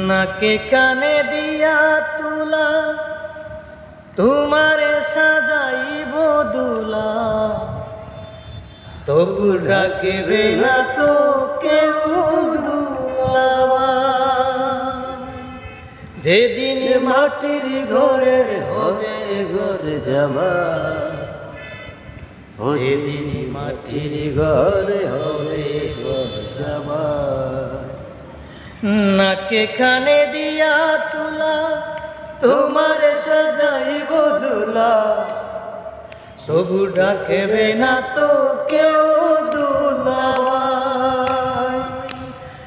নাকে কানে দিয়া তুলা তোমারে সাজাইব দুলা, তবু ডাকবে না তো কেউ দুলাবা। যেদিন মাটির ঘরের হবে ঘর জামা, ও যেদিন মাটির ঘরে হবে ঘর জামা। নাকে কানে দিয়া তুলা তোমার সাজাইব দুলা, তবু ডাকবে না তো কেউ দুলাবা।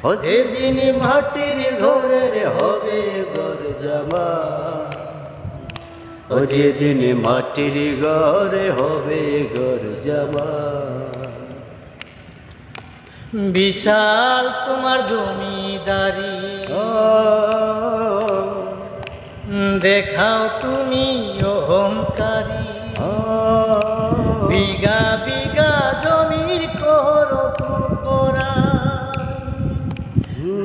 ও যেদিন মাটির ঘরের হবে ঘর জামা, ও যেদিন মাটির ঘরে হবে ঘর জামা। বিশাল তোমার জমিদারি, দেখাও তুমি অহংকারী। বিঘা বিঘা জমির করো পুরা,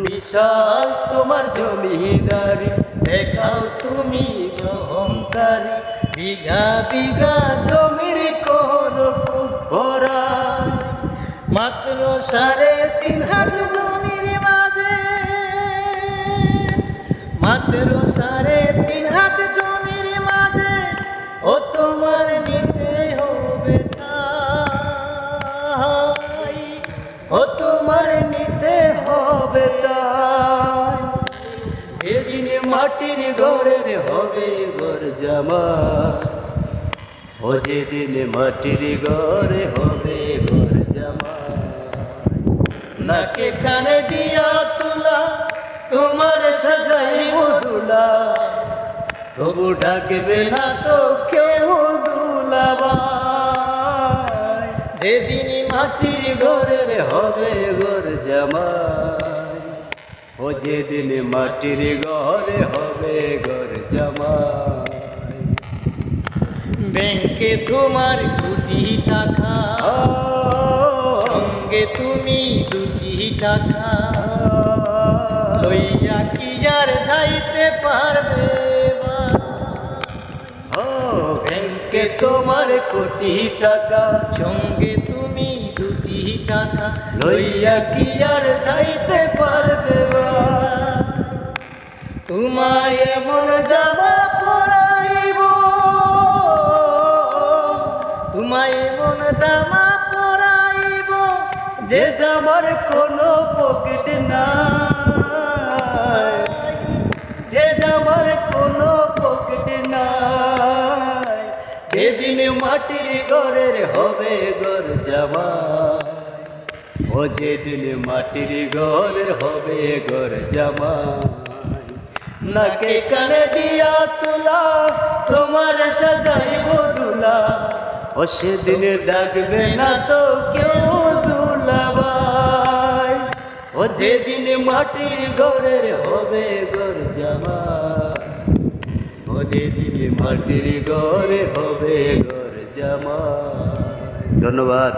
বিশাল তোমার জমিদারি, দেখাও তুমি অহংকারী। বিঘা বিঘা জমির করো পুরা, মাত্র 3.5 হাত জমির মাঝে, মাত্র 3.5 হাত জমির মাঝে, ও তোমার নিতে হবে তাই, ও তোমার নিতে হবে তাই। যেদিন মাটির ঘরের হবে ঘর জামা, ও যেদিন মাটির ঘরে হবে ঘর জামা। নাকে কানে দিয়া তুলা তোমার সাজাইব দুলা, তবু ডাকবে না তো কেউ দুলাবা। যেদিন মাটির ঘরের হবে ঘর জামা, ও যেদিন মাটির ঘরে হবে ঘর জামা। ব্যাংকে তোমার কোটি টাকা, সঙ্গে তুমি 2 টাকা, লইয়া কি আর যাইতে পারবে? ব্যাংকে তোমার কোটি টাকা, সঙ্গে তুমি 2 টাকা, লইয়া কি আর যাইতে পারবে? তোমায় এমন জামা পরাইব, তোমায় এমন জামা পরাইব, যে জামার কোনো পকেট নাই, যে জামার কোনো পকেট নাই। যেদিন মাটির ঘরের হবে ঘর জামা, ও যেদিন মাটির ঘরের হবে ঘর জামা। নাকে কানে দিয়া তুলা তোমার সাজাইব দুলা, ও সেদিন ডাকবে না তো কেউ দুলাবাই। ও যেদিন মাটির ঘরের হবে ঘর জামা, ও যেদিন মাটির ঘরে হবে ঘর জামা। ধন্যবাদ।